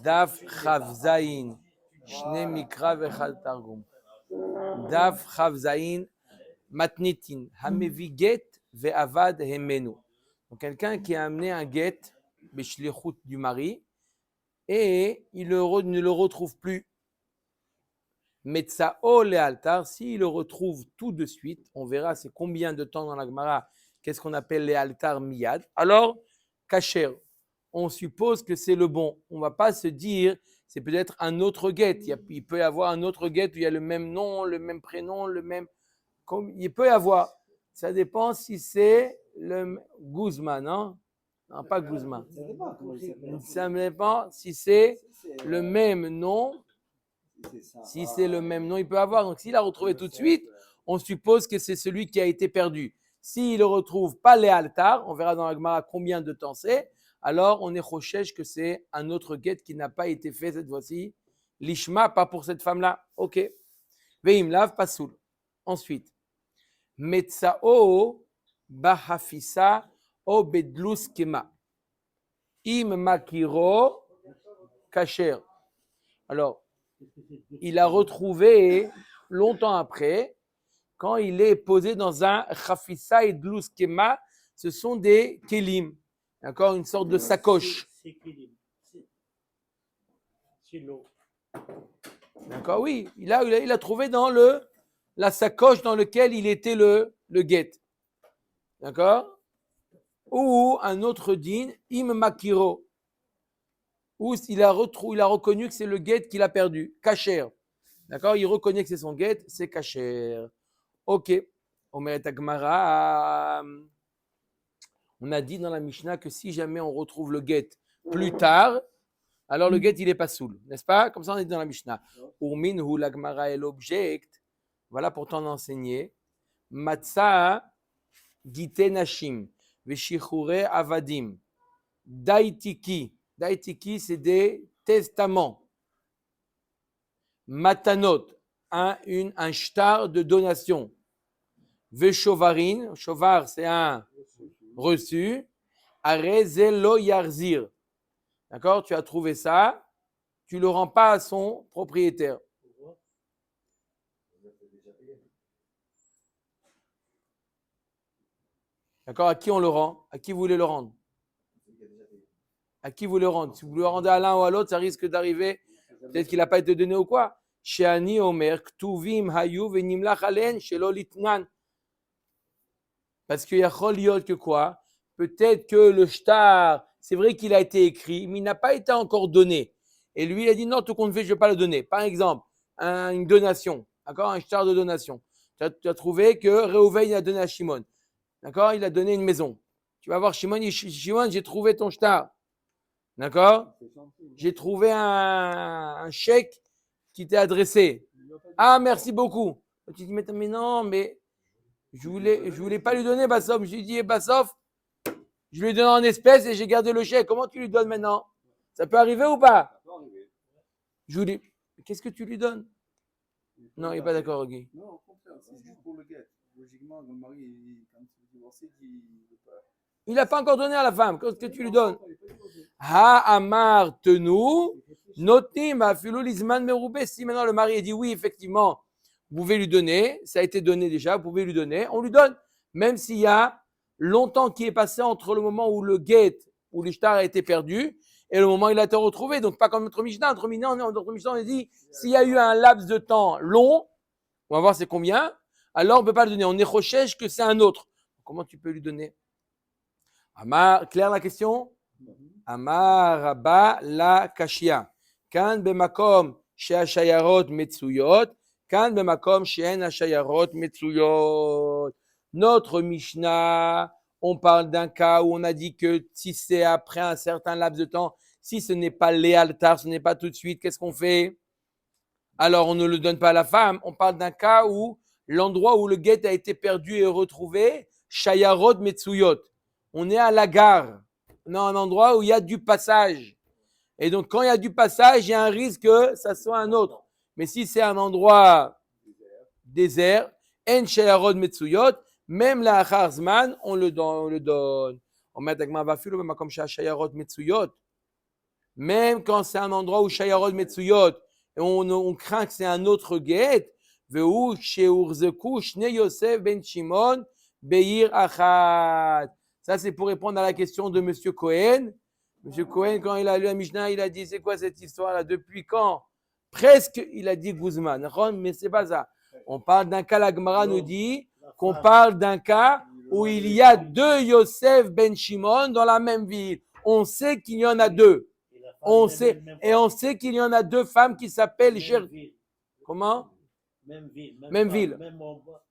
Daf Chavzaïn, Shne Mikra vechad Targum. Daf Chavzaïn, Matnitin, Hamevi Get ve'avad hemenu. Donc quelqu'un qui a amené un get, Beshlichut du mari, et il ne le retrouve plus. Metzao le altar, s'il le retrouve tout de suite, on verra c'est combien de temps dans la Gemara, qu'est-ce qu'on appelle les altar miyad. Alors, kasher, on suppose que c'est le bon. On ne va pas se dire, c'est peut-être un autre get. Il peut y avoir un autre get où il y a le même nom, le même prénom, le même. Il peut y avoir. Ça dépend si c'est le Guzman, non? Non, pas Guzman. Ça dépend si c'est le même nom. Si c'est le même nom, il peut avoir. Donc, s'il l'a retrouvé tout de suite, on suppose que c'est celui qui a été perdu. S'il ne retrouve pas les altars, on verra dans la Gemara combien de temps c'est, alors on est chochesh que c'est un autre get qui n'a pas été fait cette fois-ci. L'ishma, pas pour cette femme-là. Ok. Veim lav pasoul. Ensuite, metzao bahafisa o bedlus kema. Im makiro kasher. Alors, il a retrouvé longtemps après, quand il est posé dans un chafissa et dlus kema, ce sont des kelim, d'accord, une sorte de sacoche. C'est l'eau. D'accord, oui, il a trouvé dans la sacoche dans laquelle il était le get. D'accord? Ou un autre din, im makiro. Ou il a reconnu que c'est le get qu'il a perdu, kasher. D'accord? Il reconnaît que c'est son get, c'est kasher. Ok. Omeret Agmara. On a dit dans la Mishnah que si jamais on retrouve le get plus tard, alors le get il est pas soul, n'est-ce pas? Comme ça on est dans la Mishnah. Urmin hu l'Agmara el object. Voilà pour t'en enseigner. Matzah gite nashim veshichure avadim. Daitiki. Daitiki c'est des testaments. Matanot, un shtar de donation. Veshovarin, shovar c'est un reçu. Arezelo yarzir. D'accord? Tu as trouvé ça, tu ne le rends pas à son propriétaire. D'accord? À qui on le rend? À qui vous voulez le rendre? À qui vous le rendez? Si vous le rendez à l'un ou à l'autre, ça risque d'arriver. Peut-être qu'il n'a pas été donné ou quoi? Sheani Omer, Ktuvim Hayu Venimlach Alen Shelo Litnan. Parce qu'il y a Choliot que quoi? Peut-être que le shtar, c'est vrai qu'il a été écrit, mais il n'a pas été encore donné. Et lui, il a dit non, tout compte fait, je ne vais pas le donner. Par exemple, une donation, d'accord? Un shtar de donation. Tu as trouvé que Réhouven a donné à Shimon. D'accord? Il a donné une maison. Tu vas voir Shimon, il dit Shimon, j'ai trouvé ton shtar. D'accord? J'ai trouvé un chèque qui t'est adressé. Ah, merci beaucoup. Tu dis, mais non, mais je voulais pas lui donner Bassof. Je lui ai dit, Bassof, je lui ai donné en espèces et j'ai gardé le chèque. Comment tu lui donnes maintenant? Ça peut arriver ou pas? Je voulais. Qu'est-ce que tu lui donnes? Non, il n'est pas d'accord, Guy. Non, au contraire, c'est juste pour le get. Logiquement, le mari, quand il est divorcé, il ne veut pas. Il n'a pas encore donné à la femme. Qu'est-ce que tu lui donnes? Ha amar tenu, notim afilou lisman meroubé. Si maintenant le mari dit oui, effectivement, vous pouvez lui donner, ça a été donné déjà, vous pouvez lui donner, on lui donne. Même s'il y a longtemps qui est passé entre le moment où le get, où l'ishtar a été perdu, et le moment où il a été retrouvé. Donc pas comme notre Mishnah. Notre Mishnah, on a dit, s'il y a eu un laps de temps long, on va voir c'est combien, alors on ne peut pas le donner. On est recherche que c'est un autre. Comment tu peux lui donner? Amar, clair la question? Amar Rabba la kashia. Kan bemakom she'ashayarot metsuyot. Kan bemakom she'en ashayarot metsuyot. Notre Mishnah, on parle d'un cas où on a dit que si c'est après un certain laps de temps, si ce n'est pas léaltar, ce n'est pas tout de suite, qu'est-ce qu'on fait? Alors on ne le donne pas à la femme. On parle d'un cas où l'endroit où le guet a été perdu et retrouvé, shayarot metsuyot. On est à la gare. On est à un endroit où il y a du passage. Et donc, quand il y a du passage, il y a un risque que ça soit un autre. Mais si c'est un endroit désert, en shayarot metsuyot, même la acharzman, on le donne. On met agma vafilu b'makom shayarot metsuyot. Même quand c'est un endroit où Shayarod Metsuyot, et on craint que c'est un autre guet, Veu Sheurzeku Shne Yosef ben Shimon Beir Achad. Ça, c'est pour répondre à la question de Monsieur Cohen. Monsieur Cohen, quand il a lu la Mishnah, il a dit, c'est quoi cette histoire-là? Depuis quand? Presque, il a dit Guzman. Mais c'est pas ça. On parle d'un cas, la Gemara nous dit qu'on parle d'un cas où il y a deux Yosef ben Shimon dans la même ville. On sait qu'il y en a deux. On sait, et on sait qu'il y en a deux femmes qui s'appellent Comment? Même ville. Même ville. Même endroit.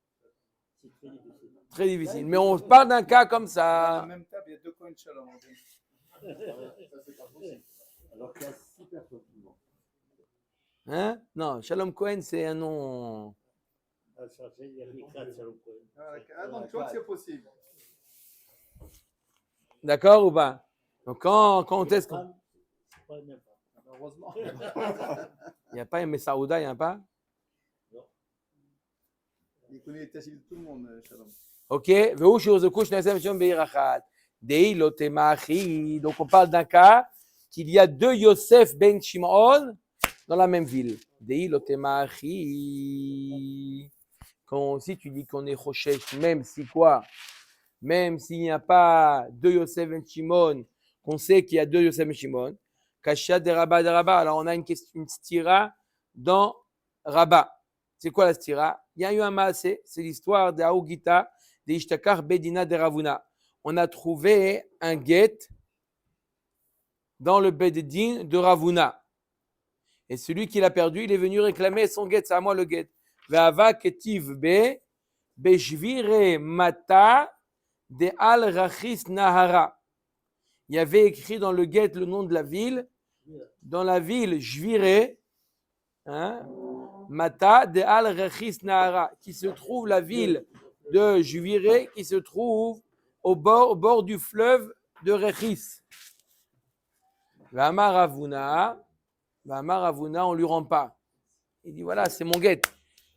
C'est très difficile. Très difficile. Mais on parle d'un cas comme Dans ça. la même table, il y a deux coins de Shalom. Alors qu'il y a 6 personnes. Hein? Non, Shalom Cohen, c'est un nom. À chercher, il y a les 4 sur le coin. Ah, donc tu vois que c'est possible. D'accord ou pas? Donc quand on teste. C'est pas le même. Heureusement. Il n'y a pas un Messaouda, il n'y a pas? Il connaît les tâches de tout le monde, Shalom. Ok. Donc on parle d'un cas qu'il y a deux Yosef ben Shimon dans la même ville. Si tu dis qu'on est Rochesh, même si quoi? Même s'il n'y a pas deux Yosef ben Shimon, qu'on sait qu'il y a deux Yosef ben Shimon, Kasha de Rabba. Alors on a une stira dans Rabba. C'est quoi la stira? Il y a eu un maasé, c'est l'histoire de Aougita, de Ishtakar Bedina de Ravuna. On a trouvé un guet dans le Bedin de Ravuna. Et celui qui l'a perdu, il est venu réclamer son guet, c'est à moi le guet. Ve'ava ketiv be, beshvire mata de al rachis nahara. Il y avait écrit dans le guet le nom de la ville. Dans la ville Jvire, hein, Mata de al-Rechis Nahara, qui se trouve la ville de Jvire, qui se trouve au bord du fleuve de Rechis. V'amar Ravuna, on lui rend pas. Il dit voilà, c'est mon guet.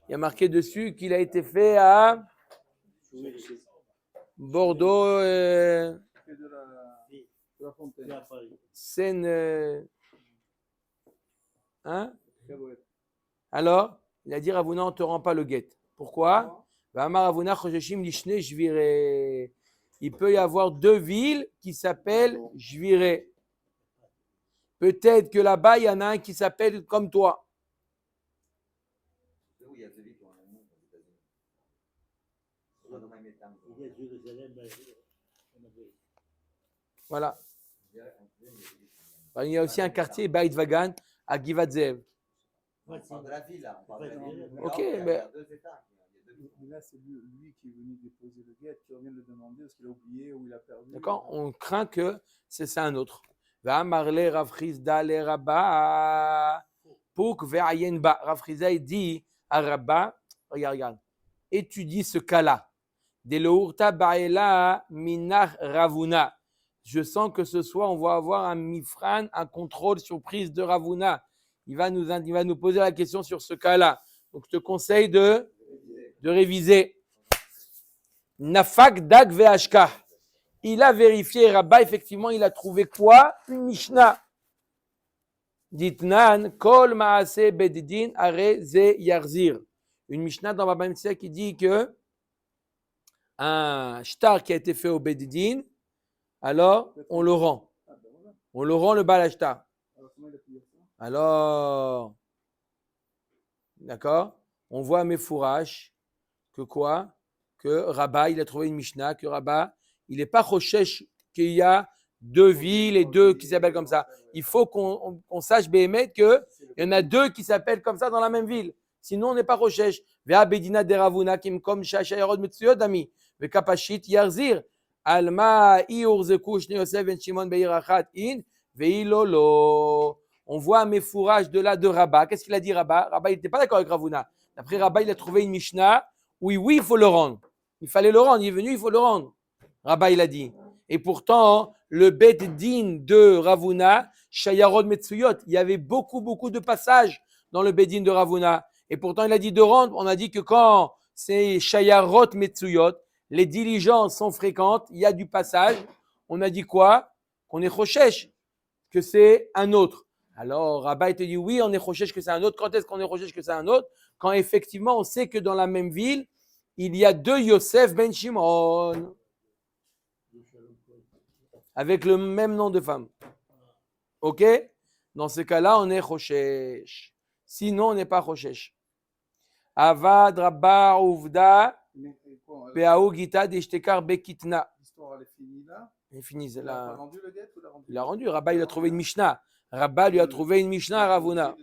Il y a marqué dessus qu'il a été fait à Bordeaux, De la fontaine. Seine. Hein? Alors, il a dit Ravuna, on ne te rend pas le guet. Pourquoi? Il peut y avoir deux villes qui s'appellent Jvire. Peut-être que là-bas, il y en a un qui s'appelle comme toi. Voilà. Il y a aussi un quartier, Beit Vagan, à Givat Zev. On parle de la ville, là. On parle de la ville. Ok, Il y a mais- deux États. Mais là, c'est lui qui est venu déposer le guet, qui revient le demander parce qu'il a oublié ou il a perdu. D'accord? On craint que c'est un autre. Va marler Rafrizda le Rabba. Pouk ve'ayen ba. Rafrizda, il dit à Rabba, regarde, étudie ce cas-là. De l'ourta ba'ela minach Ravuna. Je sens que ce soir, on va avoir un mifran, un contrôle surprise de Ravuna. Il va nous poser la question sur ce cas-là. Donc, je te conseille de réviser. Nafak dag ve'ashka. Il a vérifié, Rabba, effectivement, il a trouvé quoi? Une Mishnah. Ditnan, kol maase bedidin are ze yarzir. Une Mishnah dans Baba Metzia qui dit que un shtar qui a été fait au bedidin, alors on le rend. Ah, ben voilà. On le rend le bal shtar. Alors, comment il a pu dire ça? Alors, d'accord, on voit à Mefourash que quoi? Que Rabba, il a trouvé une Mishnah, que Rabba, il n'est pas Rochesh qu'il y a deux villes et deux qui s'appellent comme ça. Il faut qu'on sache, Béhémet, qu'il y en a deux qui s'appellent comme ça dans la même ville. Sinon, on n'est pas Rochesh. Vea Bedina de Ravuna, kim kom shashayarod metsuyot ami. Ve kapashit yarzir. Alma iurzeku shne Yosef ben Shimon beir achat in. Veilolo. On voit un méfourage de là de Rabba. Qu'est-ce qu'il a dit Rabba? Rabba, il n'était pas d'accord avec Ravuna. D'après Rabba, il a trouvé une Mishnah. Oui, il faut le rendre. Il fallait le rendre. Il est venu, il faut le rendre. Rabba, il a dit. Et pourtant, le Bet Din de Ravuna, Shayarod Metsuyot, il y avait beaucoup de passages dans le Bet Din de Ravuna. Et pourtant, il a dit de rendre. On a dit que quand c'est Shayarot Metsuyot, les diligences sont fréquentes, il y a du passage. On a dit quoi? Qu'on est Rochesh. que c'est un autre. Alors, Rabbi te dit oui, on est chochesh que c'est un autre. Quand est-ce qu'on est chochesh que c'est un autre? Quand effectivement, on sait que dans la même ville, il y a deux Yosef ben Shimon avec le même nom de femme. Ok? Dans ce cas-là, on est chochesh. Sinon, on n'est pas chochesh. Avad Rabba Uvda Mais quoi, Beaou Gita Deshtekar Bekitna. l'histoire elle est finie là. Il est fini, c'est Il a pas là. rendu le guet ou il a rendu? Il a rendu. Rabba, il a trouvé une Mishnah. Rabba lui a trouvé une Mishnah à Ravuna.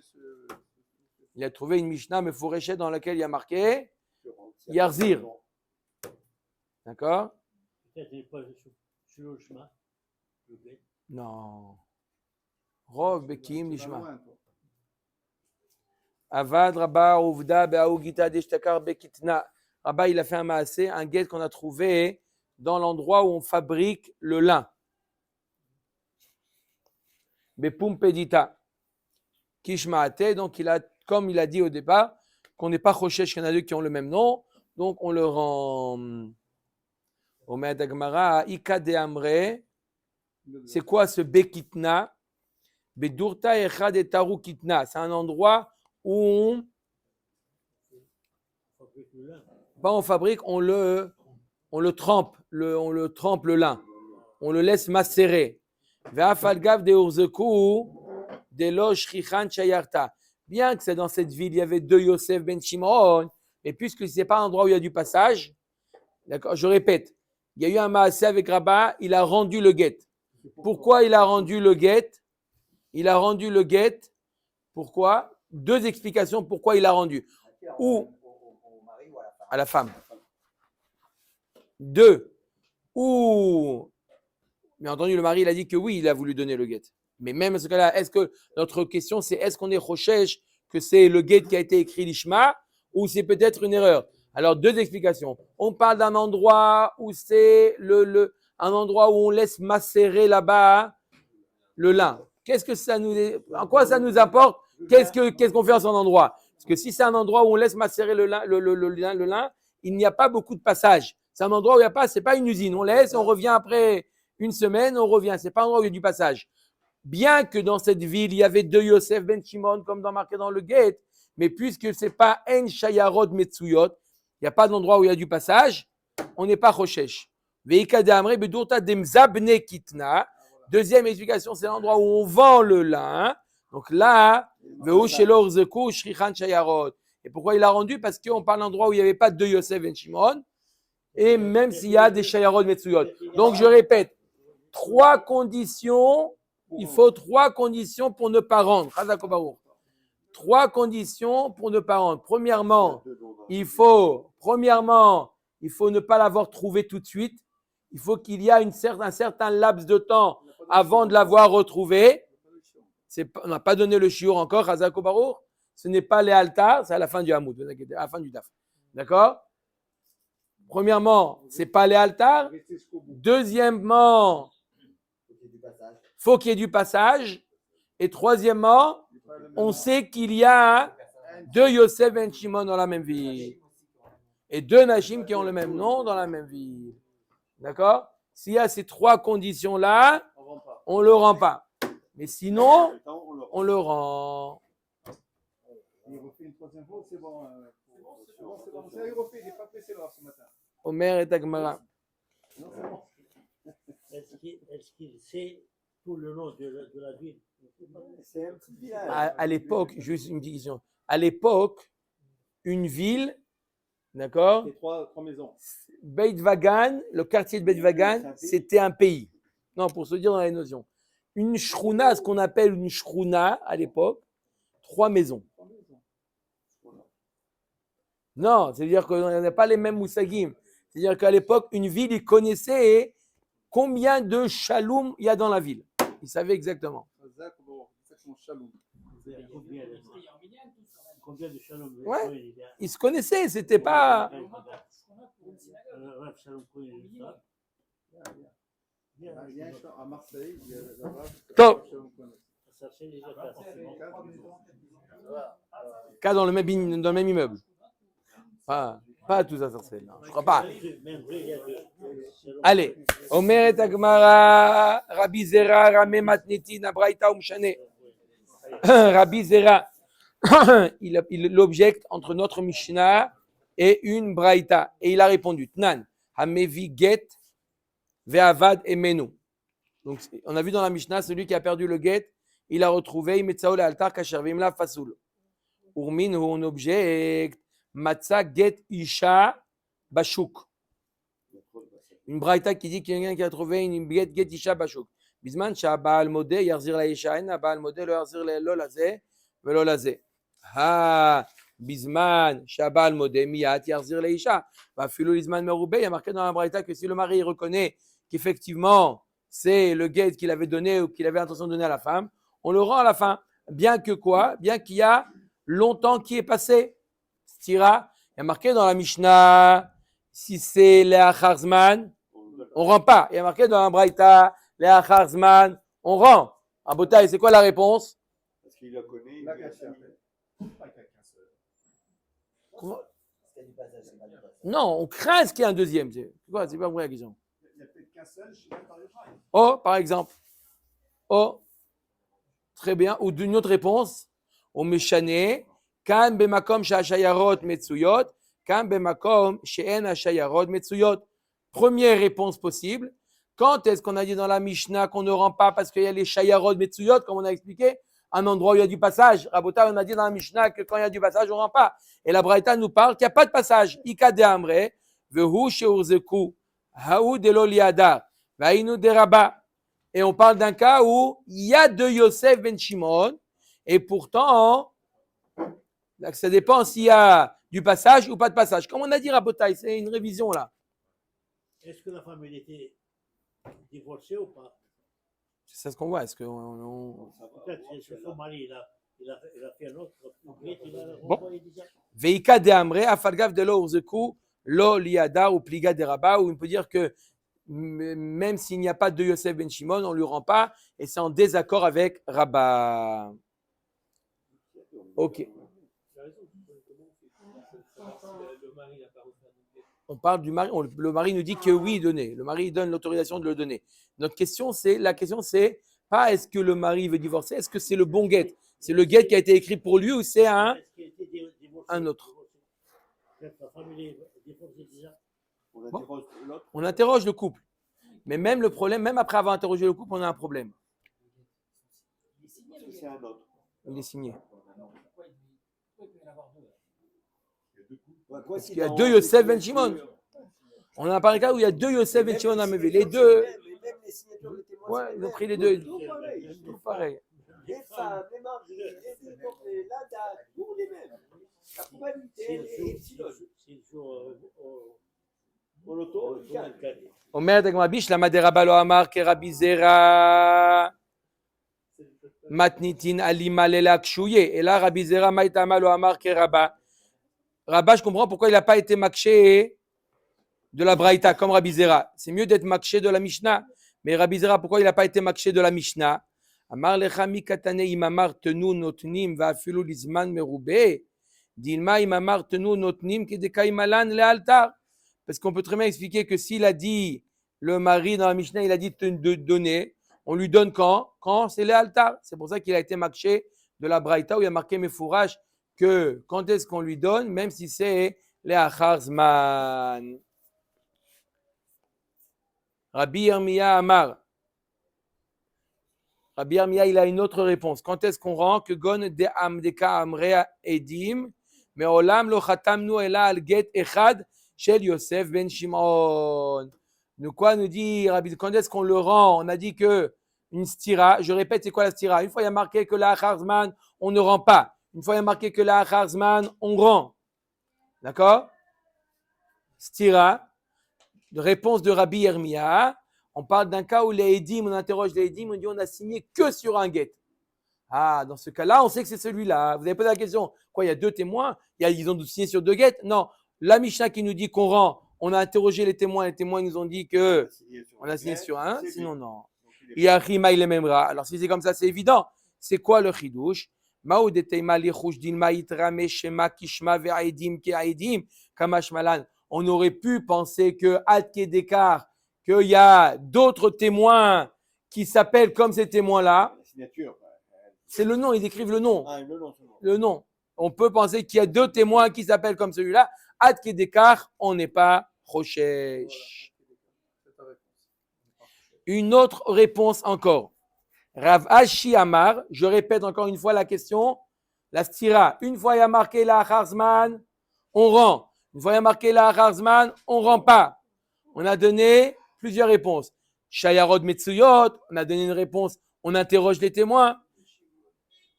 Il a trouvé une Mishnah Mefourechette dans laquelle il y a marqué Yarzir. D'accord? Peut-être qu'il n'est pas sur le chemin. Le guet. Non. Rov Bekim Tu vas Lishma. loin, toi. Avad Rabba Uvda Beaou Gita Deshtekar Bekitna. Rabba, il a fait un maasé, un guet qu'on a trouvé dans l'endroit où on fabrique le lin. Bepumpedita. Kishmaate, donc comme il a dit au départ, qu'on n'est pas chochesh qu'il y en a deux qui ont le même nom, donc on le rend. Omer Dagmara, Ika de Amre, c'est quoi ce Bekitna? Bedurta Echad et Taru Kitna, c'est un endroit où on, Fabrique le lin. pas on fabrique, on le trempe, on le trempe le lin, on le laisse macérer. Ve'afalgav de Urzeku, de lo Shchichan Chayarta. Bien que c'est dans cette ville, il y avait deux Yosef ben Shimon, mais puisque ce n'est pas un endroit où il y a du passage, d'accord, je répète, il y a eu un maasé avec Rabba, il a rendu le guet. Pourquoi il a rendu le guet? Il a rendu le guet. Pourquoi? Deux explications pourquoi il a rendu. Ou Au mari ou à la femme. à la femme. Deux, ou, bien entendu, le mari, il a dit que oui, il a voulu donner le guet. Mais même à ce cas-là, est-ce que notre question, c'est est-ce qu'on est chochesh que c'est le guet qui a été écrit l'ishma ou c'est peut-être une erreur? Alors, deux explications. On parle d'un endroit où c'est un endroit où on laisse macérer là-bas le lin. Qu'est-ce que ça nous, en quoi ça nous apporte? Qu'est-ce qu'on fait à son endroit? Parce que si c'est un endroit où on laisse macérer le lin, il n'y a pas beaucoup de passage. C'est un endroit où il n'y a pas, c'est pas une usine. On laisse, on revient après une semaine, on revient. C'est pas un endroit où il y a du passage. Bien que dans cette ville, il y avait deux Yosef ben Shimon, comme marqué dans le guet, mais puisque c'est pas En Shayarod Metsuyot, il n'y a pas d'endroit où il y a du passage, on n'est pas Rochesh. Veika de Amre Bedurta Demzabne Kitna. Deuxième explication, c'est l'endroit où on vend le lin. Donc là, Veu Shelor Zeku Shrichan Shayarod. Et pourquoi il a rendu? Parce qu'on parle d'un endroit où il n'y avait pas deux Yosef ben Shimon, et même s'il y a des Shayarod Metsuyot. Donc je répète, trois conditions. Il faut trois conditions pour ne pas rendre. Trois conditions pour ne pas rendre. Premièrement, il faut ne pas l'avoir trouvé tout de suite. Il faut qu'il y ait un certain laps de temps avant de l'avoir retrouvé. On n'a pas donné le shiur encore, Hazako Baruch. Ce n'est pas les altars, c'est à la fin du Hamoud, à la fin du Daf. D'accord? Premièrement, ce n'est pas les altars. Deuxièmement, faut qu'il y ait du passage. Et troisièmement, on sait qu'il y a deux Yosef ben Shimon dans la même ville. Et deux Nashim qui ont le même nom dans la même ville. D'accord? S'il y a ces trois conditions-là, on ne le rend pas. Mais sinon, on le rend. Il refait une troisième fois, c'est bon. C'est bon. Il refait, il n'est pas pressé là ce matin. Omer et Agmara. Non, c'est bon. Est-ce qu'il sait tout le nom de la ville? C'est un petit village. À l'époque, juste une petite question. À l'époque, une ville, d'accord? C'est trois maisons. Beit Vagan, le quartier de Beit Vagan, c'était un pays. Non, pour se dire dans les notions. Une shruna, ce qu'on appelle une shruna à l'époque, trois maisons. Non, c'est-à-dire qu'on n'a pas les mêmes moussagim. C'est-à-dire qu'à l'époque, une ville, ils connaissaient combien de chaloum il y a dans la ville. Ils savaient exactement. Combien de shalom? Ouais. Ils se connaissaient, c'était pas. Il y a un champ à Marseille, il y a là-bas. Top. Ça fait déjà Cas dans le même immeuble. Ah. Pas tous à sorcier, non, je crois pas. Même vrai, il y a deux. Allez, Omeret Agmara, Rabbi Zera, Rame Matnetin, Braïta Umshane. Rabbi Zera, il objecte entre notre Mishnah et une Braïta. Et il a répondu, Tnan, Hamevi Get, Ve'avad Emenu. Donc, on a vu dans la Mishnah, celui qui a perdu le Get, il a retrouvé, Imetsaol Altar Kasher Vimla Fasoul. Urmin, on objecte, Matza Get Isha Bashuk. Une braïta qui dit qu'il y a quelqu'un qui a trouvé une get isha bashuk. Bisman sha'ba'al modeh yarzir la isha en ba'al modeh lo yarzir lo lazeh velo lazeh. Ha bisman sha'ba'al modeh miyat yarzir la isha. Va filu lisman meroubé. Il y a marqué dans la braïta que si le mari reconnaît qu'effectivement c'est le get qu'il avait donné ou qu'il avait l'intention de donner à la femme, on le rend à la fin. Bien que quoi? Bien qu'il y a longtemps qui est passé. Stira. Il y a marqué dans la Mishnah si c'est Léa Charzman, on rend pas. Il y a marqué dans la Braïta, Léa Charzman, on rend. En Botaï, c'est quoi la réponse? Parce qu'il la connaît. La cachère. Comment? C'était du passage, c'est pas du passage. Non, on craint ce qu'il y ait un deuxième. C'est quoi? C'est pas vrai la question. Il n'y a peut-être qu'un seul, je suis d'accord avec Chaim. Oh, par exemple. Oh, très bien. Ou d'une autre réponse. Au Meshane, Kan bemakom sha'ashayarot metsuyot, Kan bemakom she'en ashayarot metsuyot. Première réponse possible. Quand est-ce qu'on a dit dans la Mishnah qu'on ne rend pas parce qu'il y a les shayarot metsuyot, comme on a expliqué, un endroit où il y a du passage. Rabota, on a dit dans la Mishnah que quand il y a du passage, on ne rend pas. Et la Braïta nous parle qu'il n'y a pas de passage. Ika de amre, vehu sheurzeku, haou de l'oliada, vainu de Rabba. Et on parle d'un cas où il y a deux Yosef ben Shimon, et pourtant, ça dépend s'il y a du passage ou pas de passage. Comme on a dit, Rabotai, c'est une révision là. Est-ce que la femme elle était divorcée ou pas? C'est ce qu'on voit. Est-ce que Peut-être que son mari il a fait un autre get, il a renvoyé déjà. Veika de Amre, Afalgav de lo urzeku, lo liada ou pliga de Rabba, où on peut dire que même s'il n'y a pas de Yosef ben Shimon, on ne lui rend pas, et c'est en désaccord avec Rabba. Ok. On parle du mari, le mari nous dit que oui, il donnait. Le mari donne l'autorisation de le donner. La question c'est pas est-ce que le mari veut divorcer, est-ce que c'est le bon guet? C'est le guet qui a été écrit pour lui ou c'est un autre? La femme elle est divorcée déjà. On interroge l'autre. On interroge le couple. Mais même le problème, même après avoir interrogé le couple, on a un problème. C'est un autre. Il est signé. Parce qu'il y a deux Yosef ben Shimon. On a parlé cas où il y a deux Yosef ben Shimon à Mevé. Les deux, Même les signatures de témoins. ouais, c'est ils les ont pris les mêmes. deux. Tout pareil. Tout pareil. Les femmes, les maris, les deux côtés, la date, tous les mêmes. La probabilité, elle est epsilon. S'il joue au loto, il gagne. Omer de Gmabish, la Maderaba lo Amar, Kerabi Zera, Matnitin Alima Lela Kshouye. Et là, Rabbi Zera, Maïtama lo Amar, Keraba. Rabba, je comprends pourquoi il n'a pas été makché de la Braïta comme Rabbi Zera. C'est mieux d'être makché de la Mishnah. Mais Rabbi Zera, pourquoi il n'a pas été makché de la Mishnah? Amar lecha mi katane imamar tenu notnim va afilu lizman merube. Dilma imamar tenu notnim kedeka imalan le altar. Parce qu'on peut très bien expliquer que s'il a dit, le mari dans la Mishnah, il a dit de donner, on lui donne quand? Quand c'est le altar. C'est pour ça qu'il a été makché de la Braïta où il y a marqué Mefourach que quand est-ce qu'on lui donne, même si c'est les Acharzman. Rabbi Yirmiya Amar. Rabbi Yirmiya, il a une autre réponse. Quand est-ce qu'on rend que gon de amdeka amrea edim, mais olam lo chatamnu ela al get echad shel Yosef ben Shimon. Nous quoi nous dit Rabbi? Quand est-ce qu'on le rend? On a dit que une stira. Je répète, c'est quoi la stira? Une fois il y a marqué que la Acharzman, on ne rend pas. Une fois il y a marqué que la Acharzman, on rend. D'accord? Stira. Réponse de Rabbi Yirmiya. On parle d'un cas où les Edim, on interroge les Edim, on dit on a signé que sur un get. Ah, dans ce cas-là, on sait que c'est celui-là. Vous avez posé la question. Quoi, il y a deux témoins? Ils ont signé sur deux get? Non. La Mishnah qui nous dit qu'on rend, on a interrogé les témoins nous ont dit que on a signé sur un, sinon non. Il y a Rima, il est même. Alors si c'est comme ça, c'est évident. C'est quoi le chidouche? Mao de teima lichush dilma itrame shema kishma ve'aidim ke'aidim kamashmalan. On aurait pu penser que ad kedekar, qu'il y a d'autres témoins qui s'appellent comme ces témoins-là. La signature. C'est le nom, ils décrivent le nom. Ah, le nom, c'est bon. Le nom. On peut penser qu'il y a deux témoins qui s'appellent comme celui-là. Ad kedekar, on n'est pas choshesh. C'est ta réponse. Une autre réponse encore. Rav Ashi Amar, je répète encore une fois la question. La stira, une fois il y a marqué la Harzman, on rend. Une fois il y a marqué la Harzman, on rend pas. On a donné plusieurs réponses. Shayarod Metsuyot, on a donné une réponse. On interroge les témoins.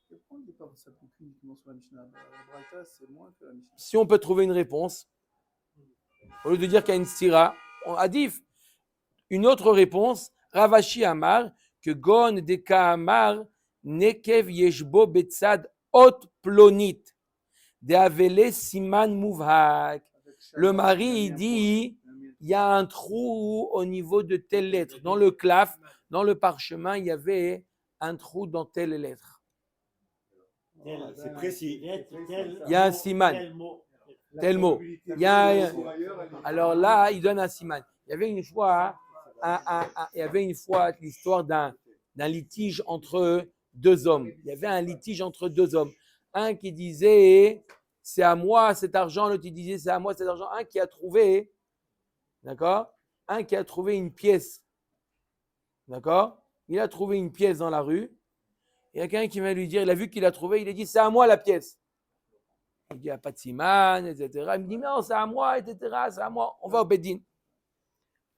Pourquoi on ne dit pas que ça s'applique uniquement sur la Mishnah? La Braïta, c'est moins que la Mishnah. Si on peut trouver une réponse, au lieu de dire qu'il y a une stira, on a dit une autre réponse. Rav Ashi Amar, que Gon Deka Amar, Nekev Yeshbo Betzad Ot Plonit, De Avele Siman Muvhak. Le mari, il dit, il y a un trou au niveau de telle lettre. Dans le claf, dans le parchemin, il y avait un trou dans telle lettre. C'est précis. Il y a un siman, tel mot. Il y a un- Alors là, il donne un siman. Il y avait une fois, l'histoire d'un litige entre deux hommes. Il y avait un litige entre deux hommes. Un qui disait c'est à moi cet argent, l'autre qui disait c'est à moi cet argent. Un qui a trouvé, d'accord? Un qui a trouvé une pièce, d'accord? Il a trouvé une pièce dans la rue. Il y a quelqu'un qui vient lui dire, il a vu qu'il a trouvé, il a dit c'est à moi la pièce. Il dit il n'y a pas de siman, etc. Il me dit non, c'est à moi, etc. C'est à moi. On va au Bedin.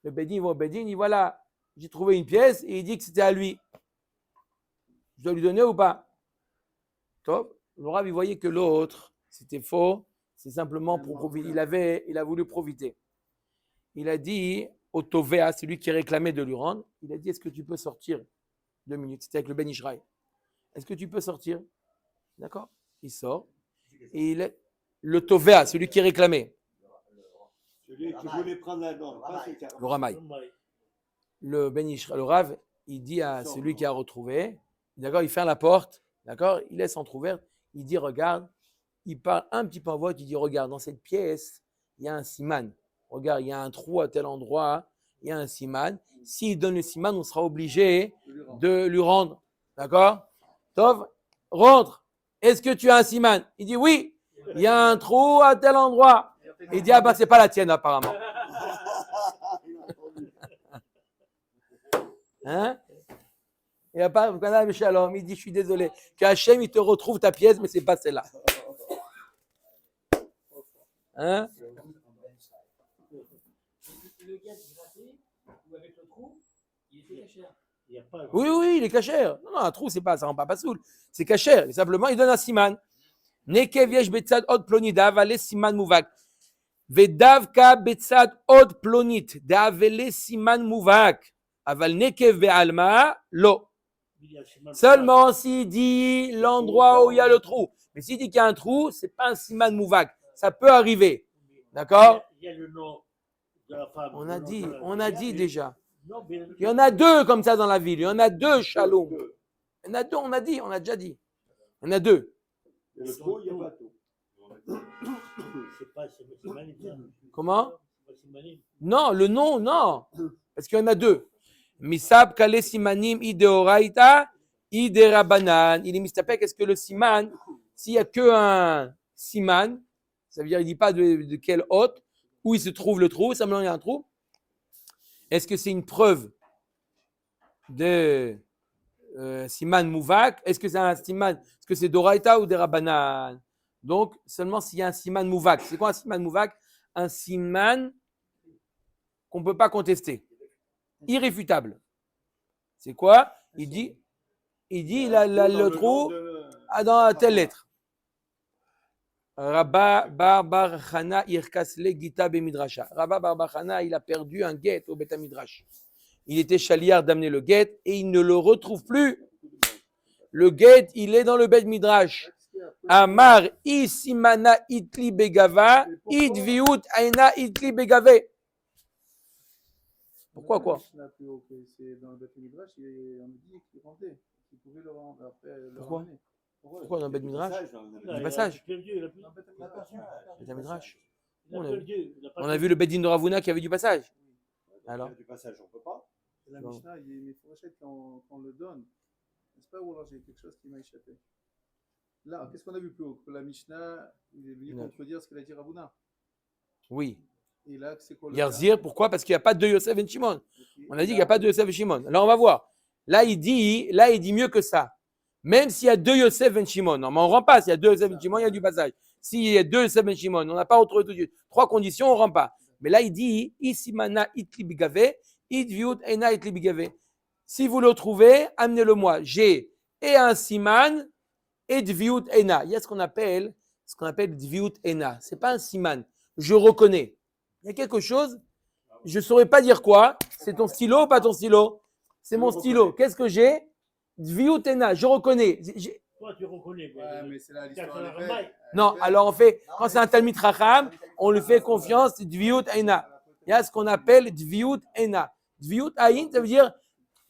Le Bedin va au Bedin, il dit voilà, j'ai trouvé une pièce et il dit que c'était à lui. Je dois lui donner ou pas? Top. Le Rav, il voyait que l'autre, c'était faux. C'est simplement pour profiter. Il a voulu profiter. Il a dit au Tovea, celui qui réclamait de lui rendre, il a dit est-ce que tu peux sortir 2 minutes? C'était avec le Ben Ishraï. Est-ce que tu peux sortir? D'accord? Il sort. Et le Tovea, celui qui réclamait. Celui qui voulait prendre la norme, pas celui qui a- Le Ramaï. Le Ben Ishraï, le Rav, il dit à celui qui a retrouvé, d'accord, il ferme la porte, d'accord, il laisse entrouverte, il dit regarde, il parle un petit peu en voix, il dit regarde, dans cette pièce, il y a un siman. Regarde, il y a un trou à tel endroit, il y a un siman. S'il donne le siman, on sera obligé de lui rendre. D'accord? Tov, rentre. Est-ce que tu as un siman? Il dit oui, il y a un trou à tel endroit. Il dit ah bah c'est pas la tienne apparemment. Hein? Il n'y a pas, il dit je suis désolé, qu'Hachem il te retrouve ta pièce, mais c'est pas celle-là. Hein? Le gars gratté ou avec le trou, il était cachère. Il y a pas. Oui, il est cachère. Non, un trou, c'est pas, ça rend pas soul. C'est cachère. Et simplement, il donne un siman. Nekev yesh betzad od plonit, da'avale siman muvak. Vedavka betzad od plonit, da'avale siman muvak. Aval nekev be'alma, lo. Seulement s'il dit l'endroit où il y a le trou. Mais s'il dit qu'il y a un trou, c'est pas un siman mouvak. Ça peut arriver. D'accord? Il y a le nom de la femme. On a le nom dit, de la- déjà. Non, mais Il y en a deux comme ça dans la ville. Il y en a deux shalom. Il y en a deux, on a déjà dit. Il y en a deux. Et le trou, il n'y a pas de trou. c'est Manim, ça. Comment? C'est Manim. Non, le nom, non. Parce qu'il y en a deux. Misab kale simanim ideoraita iderabanan. Il est mistapek. Est-ce que le siman, s'il n'y a qu'un siman, ça veut dire il ne dit pas de quel hôte, où il se trouve le trou, simplement il y a un trou. Est-ce que c'est une preuve de siman mouvak? Est-ce que c'est un siman? Est-ce que c'est d'oraita ou des rabanan? Donc, seulement s'il y a un siman mouvak. C'est quoi un siman mouvak? Un siman qu'on ne peut pas contester. Irréfutable. C'est quoi? Il dit le trou dans telle lettre. Rabba Bar Chana Irkas le Gita Bemidrasha. Rabba Bar Chana, il a perdu un guet au Beth Midrash. Il était chaliard d'amener le guet et il ne le retrouve plus. Le guet, il est dans le Beth Midrash. Amar isimana itli begava idviut aina itli begave. Pourquoi quoi? C'est dans le Beth Midrash, on me dit qu'il rendait, qu'il pouvait le rendre après. Pourquoi? Ramener. Pourquoi dans le Bet Midrash? Là, il passage. a plein de Dieu, il a plus- Bet Midrash. il a On a plein de vu. Dieu, il a pas On de- a vu le Bedin de Ravuna qui avait du passage. Alors? Du passage, on peut pas. La Bon. Mishnah, il y a une fourchette quand on le donne. N'est-ce pas? Ou alors j'ai quelque chose qui m'a échappé. Là, qu'est-ce qu'on a vu plus haut? Que la Mishnah, il est venu Non. contredire ce qu'il a dit Ravuna. Oui. Et là, c'est quoi le Yerzir, pourquoi? Parce qu'il n'y a pas de Yosef et Shimon. Ok. On a dit qu'il n'y a pas de Yosef et Shimon. Là, on va voir. Là, il dit mieux que ça. Même s'il y a deux Yosef et Shimon. Non, mais on ne rend pas. S'il y a deux Yosef et Shimon, il y a du passage. S'il y a deux Yosef et Shimon, on n'a pas retrouvé tout de suite. Trois conditions, on ne rend pas. Mais là, il dit Isimana itli bigave, itviut ena itli bigave. Si vous le trouvez, amenez-le-moi. J'ai et un siman et dviut ena. Il y a ce qu'on appelle dviut ena. Ce n'est pas un siman. Je reconnais. Il y a quelque chose, je ne saurais pas dire quoi. C'est ton stylo ou pas ton stylo? C'est mon stylo. Qu'est-ce que j'ai? Dviut ena. Je reconnais. Toi, tu reconnais. Ouais, mais c'est là l'histoire. T'as des la faits. remaille. Non, alors on fait, quand c'est un Talmid Chacham, on lui fait confiance, Dviut Ena. Il y a ce qu'on appelle Dviut Ena. Dviut Aïn, ça veut dire,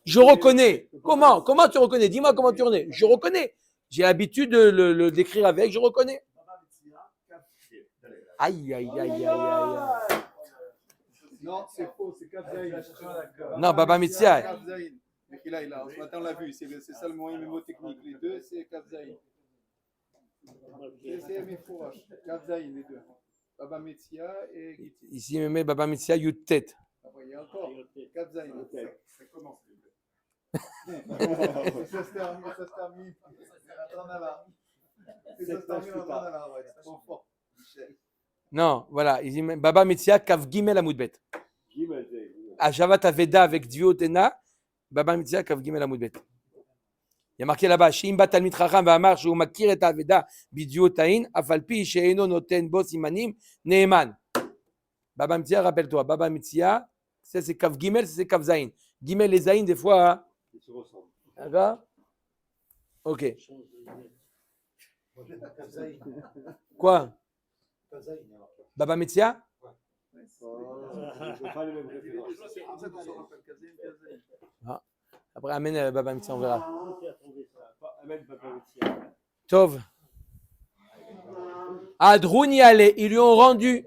je reconnais. Comment? Comment tu reconnais? Dis-moi comment tu reconnais. Je reconnais. J'ai l'habitude de le décrire avec, je reconnais. Aïe, aïe, aïe, aïe, aïe. Non, c'est faux, c'est Kavzaïn. Non, Baba Mitzia. Kavzaïn. Mais ce matin on l'a vu, c'est ça le moyen mémotechnique. Les deux, c'est Kavzaïn. C'est mes fourrages. Kavzaïn, les deux. Baba Metzia et Giti. Ici, il me met Baba Mitzia, Yud Tet. Après, il y a encore Kavzaïn. Ça commence. Ça se termine. Attends, là. Ça se termine en là, ouais. C'est trop fort. Non, voilà. Il dit Baba Mitzia, Kav Gimel Amoudbet. Ajavat Aveda avec Dviut Ena, Baba Mitzia, Kav Gimel Amoudbet. Il y a marqué là-bas, Shim bat Talmid Chacham va'amar shehu makir et Aveda bidviut ain, afalpi she'eno noten bo simanim neeman. Baba Mitzia, rappelle-toi, Baba Mitzia, ça c'est Kav Gimel, ça c'est Kav Zain. Gimel et Zain, des fois. Ils se ressemblent. D'accord? Ok. Quoi? Baba Mitzia? Ils n'ont pas les mêmes références. C'est pour ça qu'on se rappelle Kavzaïn. Après, amène Baba Mitzia, on verra. Comment tu as trouvé ça? Amène Papa Mitzia. Tov. Adroun yale, ils lui ont rendu.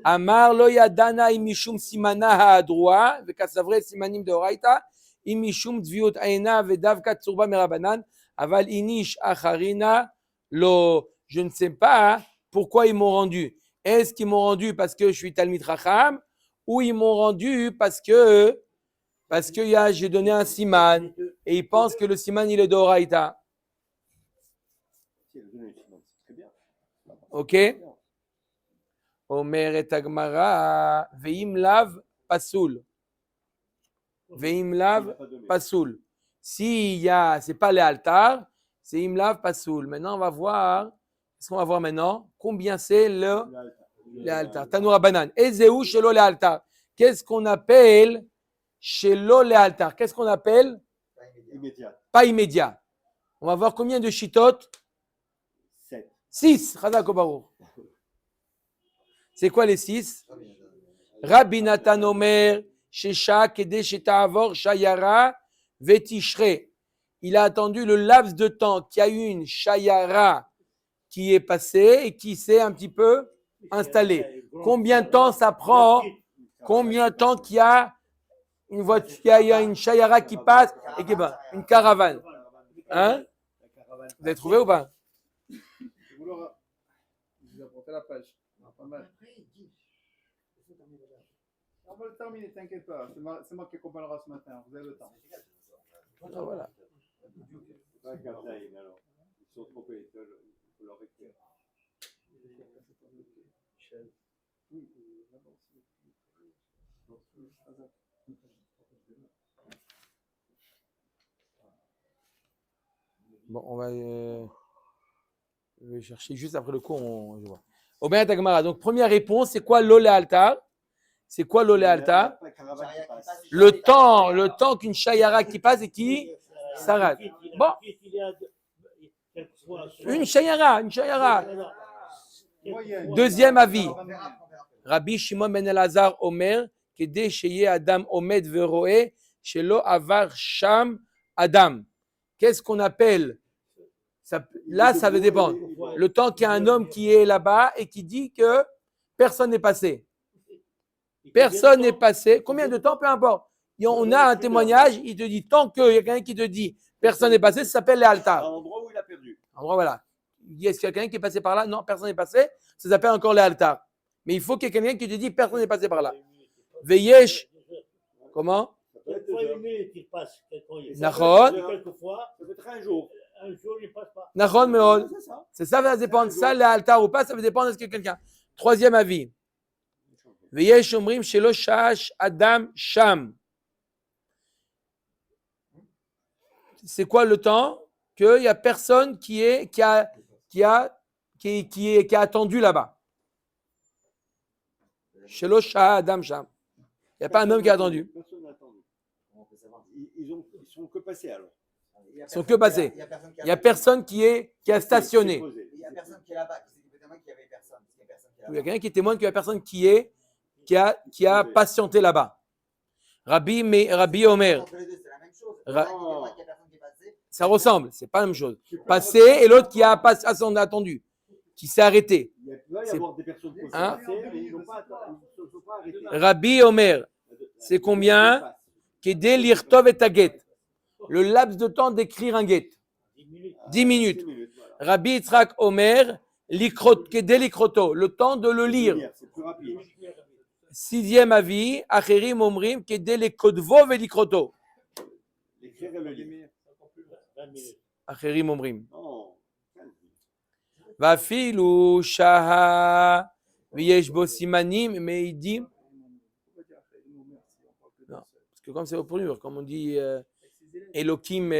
Amar lo yadana imishum simana ha'adroa, vekasavre simanim de oraita, imishum dviut aina vedavka tsurba merabanan, aval inish acharina lo. Je ne sais pas pourquoi ils m'ont rendu. Est-ce qu'ils m'ont rendu parce que je suis Talmid Chacham ou ils m'ont rendu parce que j'ai donné un siman et ils pensent que le siman il est d'oraita. Si elle donne une finance, c'est très bien. Ok? Omer et Agmara, veim lav pasoul. Veim lav pasoul. Si y a, c'est pas les altars, c'est im lav pasoul. Maintenant, on va voir. Qu'est-ce qu'on va voir maintenant? Combien c'est les altars? Tanoura banane. Ezeu shelo les altars. Qu'est-ce qu'on appelle shelo les altars? Qu'est-ce qu'on appelle? Immédiat. Pas immédiat. On va voir combien de shitot? 7. 6. Chazak Obarour. C'est quoi les 6? Rabbi Nathan Omer, Shesha, Kede, Sheta'avor, Shayara, Vetishre. Il a attendu le laps de temps qu'il y a eu une Shayara qui est passée et qui s'est un petit peu installée. Combien de temps ça prend? Combien de temps qu'il y a une voiture, il y a une Shayara qui passe et qui va, une caravane? Hein? Vous avez trouvé ou pas? Vous l'aurez. Je vous apportez la page. Pas mal. On va le terminer, t'inquiète pas. C'est moi qui accompagnera ce matin. Vous avez le temps. Ah, voilà. C'est pas Kavzaïn, alors. Ils sont trompés. Il faut leur écrire. Bon, on va je vais chercher juste après le cours. Je vois. Omer Tagmara. Donc, première réponse, c'est quoi l'olé altar? C'est quoi l'olé altar? La caravane qui passe. Le temps qu'une shayara qui passe et qui s'arrête. Bon, une shayara. Deuxième avis. Rabbi Shimon ben Elazar Omer, Kede sheye Adam Omed veroe, shelo avar sham Adam. Qu'est-ce qu'on appelle Là, ça va dépendre. Le temps qu'il y a un homme qui est là-bas et qui dit que personne n'est passé. Personne n'est passé. Combien de temps? Peu importe. On a un témoignage, il te dit, tant qu'il y a quelqu'un qui te dit personne n'est passé, ça s'appelle les À altar. l'endroit où il a perdu. Endroit, voilà. Il dit, est-ce qu'il y a quelqu'un qui est passé par là? Non, personne n'est passé. Ça s'appelle encore les altars. Mais il faut qu'il y ait quelqu'un qui te dit personne n'est passé par là. Veyesh. Comment? Quelquefois, une minute, il passe. Nachon. Quelquefois, Ça peut être un jour. il passe pas. Nachon, meod. C'est ça. C'est ça, ça va dépendre. Ça, les altars ou pas, ça va dépendre de ce que quelqu'un. Troisième avis. Veyesh omrim shelo shash adam sham. C'est quoi le temps? Qu'il n'y a personne qui a attendu là-bas. Shelo shash adam sham. Il n'y a pas un homme qui a attendu. Personne n'a attendu. Ils sont que passés alors. Ils sont que passés. Il n'y a personne qui a stationné. Il n'y a personne qui est là-bas. Évidemment qu'il n'y avait personne. Il y a quelqu'un qui témoigne qu'il y a personne qui a patienté là-bas. Rabbi Omer. C'est la même chose. Ra- Il y a personne qui est passé. Ça ressemble, c'est pas la même chose. Passer et l'autre qui a attendu, qui s'est arrêté. Il va y C'est- avoir des personnes qui sont Hein? passées, mais ils n'ont pas arrêté. Rabbi Omer, c'est combien? Kedé lirtov et taget. Le laps de temps d'écrire un get. 10 minutes. Voilà. Rabbi Yitzhak Omer, kedé likroto. Le temps de le lire. C'est plus rapide. Sixième avis, Acherim Omrim, kedé lekodvo ve likroto. L'écrire et le lire. 20 minutes. Acherim Omrim. Non. Vafilu shaha v'yesh bo simanim meidim. Non, parce que comme c'est au pluriel, comme on dit Elohim,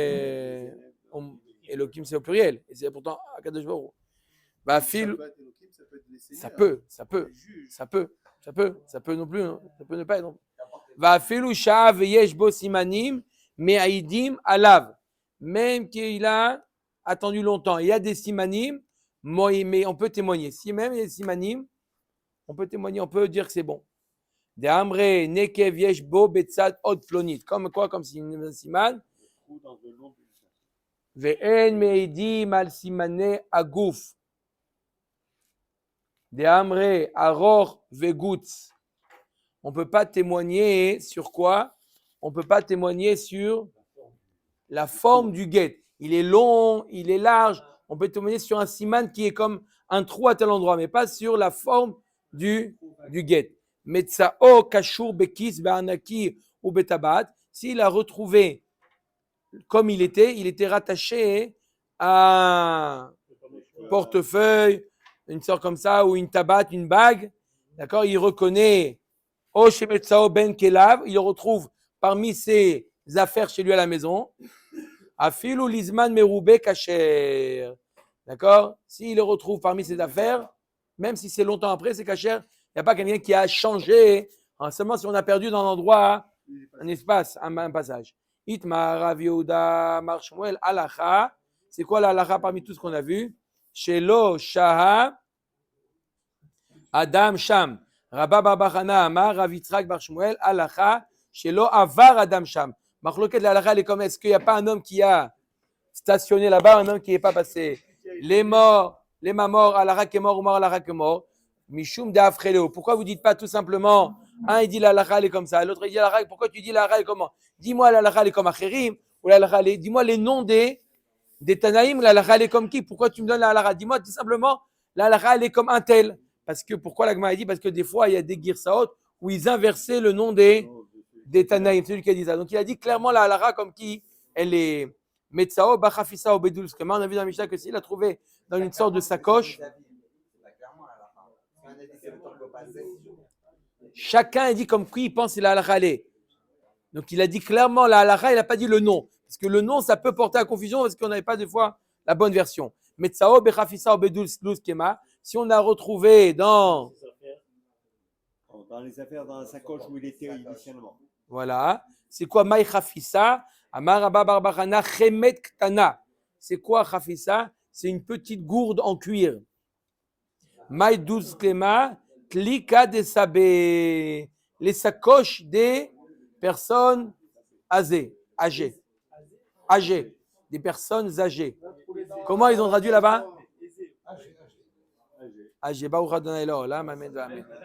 Elohim c'est au pluriel, et c'est pourtant Akadosh Baruch Hu. Vafilu, Ça peut être Elohim, ça peut être les seigneurs, ça peut non plus, non, ça peut ne pas être non plus. Vafilu shaha v'yesh bo simanim meidim alav. Même qu'il a attendu longtemps, il y a des simanim, mais on peut témoigner. Si même il y a des simanim, on peut témoigner, on peut dire que c'est bon. De amre nekev yesh bo betzad od plonit. Comme quoi? Comme si un siman. Trou dans le long du sein. Ve'en meidim al simane agouf. De amre aror vegutz. On ne peut pas témoigner sur quoi? On ne peut pas témoigner sur la forme du guet. Il est long, il est large. On peut témoigner sur un siman qui est comme un trou à tel endroit, mais pas sur la forme du guet. Metzao kashur bekis be'anaki ou betabat. S'il a retrouvé comme il était rattaché à un portefeuille, une sorte comme ça, ou une tabat, une bague. D'accord? Il reconnaît O shemetzao ben kelav. Il le retrouve parmi ses affaires chez lui à la maison. Afilu lizman meroube kacher. D'accord? S'il le retrouve parmi ses affaires, même si c'est longtemps après, c'est kacher. Il n'y a pas quelqu'un qui a changé. Seulement si on a perdu dans un endroit un espace, un passage. Itma Rav Yehuda Mar Shmuel Halacha. C'est quoi la halacha parmi tout ce qu'on a vu? Shelo Shaha Adam Sham. Rabba Bar Chana Amar Rav Yitzhak Bar Shmuel Halacha. Shelo Avar Adam Sham. Machloket la halacha, elle est comme est-ce qu'il n'y a pas un homme qui a stationné là-bas, un homme qui n'est pas passé? Les morts, les mamors, halacha qui est mort ou mort, halacha qui est mort. Mishum d'Afreleo. Pourquoi vous ne dites pas tout simplement, un il dit la halacha elle est comme ça, l'autre il dit la halacha, pourquoi tu dis la halacha elle est comment? Dis-moi la halacha elle est comme Acherim, ou la halacha dis-moi les noms des Tanaïm, la halacha elle est comme qui? Pourquoi tu me donnes la halacha? Dis-moi tout simplement, la halacha elle est comme un tel. Parce que, pourquoi la Gemara dit? Parce que des fois il y a des girsaot où ils inversaient le nom des Tanaïm, c'est lui qui a dit ça. Donc il a dit clairement la halacha comme qui? Elle est Metzao, Bachafisa, Obedul. On a vu dans la Mishnah que s'il a trouvé dans une sorte de sacoche. Chacun a dit comme qui il pense que la halakha est. Donc il a dit clairement la halakha, il n'a pas dit le nom. Parce que le nom, ça peut porter à confusion parce qu'on n'avait pas des fois la bonne version. Metzao, Bechafisa, Obedul, Sluz, Kema. Si on a retrouvé dans les affaires, dans la sacoche où il était initialement. Voilà. C'est quoi Maï Chafisa? Amar Abba Bar Bar Chana, Chemet Ktana. C'est quoi Chafisa? C'est une petite gourde en cuir. Maï Douz Klema. Klika de sabé, les sacoches des personnes âgées, des personnes âgées. Comment ils ont traduit là-bas? Âgé. Âgé, Baruch Adonai Elohim, Amen, Amen.